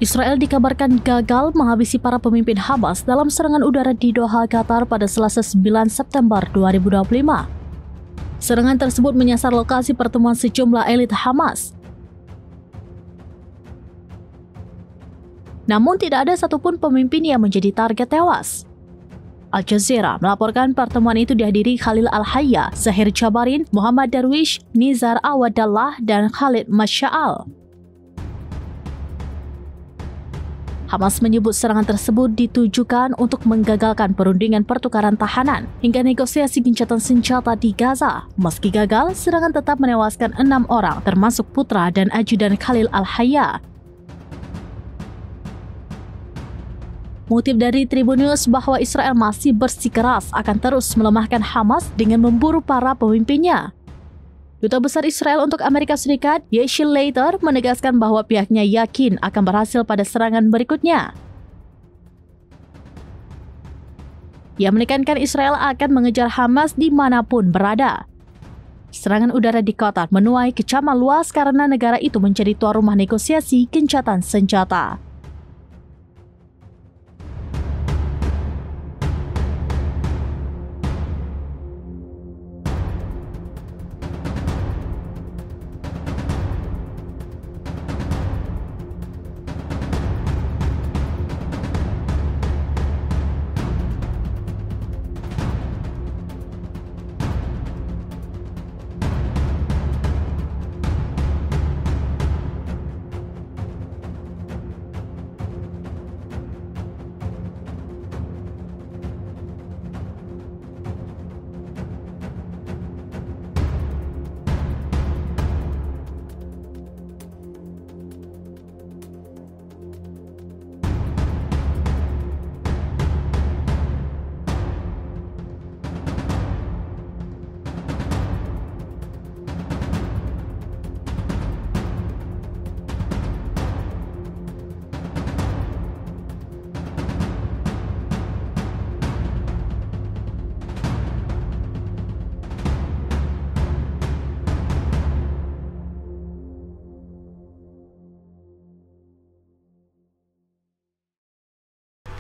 Israel dikabarkan gagal menghabisi para pemimpin Hamas dalam serangan udara di Doha, Qatar pada Selasa 9 September 2025. Serangan tersebut menyasar lokasi pertemuan sejumlah elit Hamas. Namun tidak ada satupun pemimpin yang menjadi target tewas. Al Jazeera melaporkan pertemuan itu dihadiri Khalil Al-Hayya, Zahir Jabarin, Muhammad Darwish, Nizar Awadallah, dan Khalid Masya'al. Hamas menyebut serangan tersebut ditujukan untuk menggagalkan perundingan pertukaran tahanan hingga negosiasi gencatan senjata di Gaza. Meski gagal, serangan tetap menewaskan 6 orang, termasuk putra dan ajudan Khalil Al-Hayya. Mengutip dari Tribun News bahwa Israel masih bersikeras akan terus melemahkan Hamas dengan memburu para pemimpinnya. Duta Besar Israel untuk Amerika Serikat, Yeshil Leiter, menegaskan bahwa pihaknya yakin akan berhasil pada serangan berikutnya. Ia menekankan Israel akan mengejar Hamas dimanapun berada. Serangan udara di Qatar menuai kecaman luas karena negara itu menjadi tuan rumah negosiasi gencatan senjata.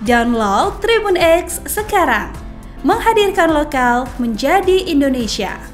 Download Tribun X sekarang, menghadirkan lokal menjadi Indonesia.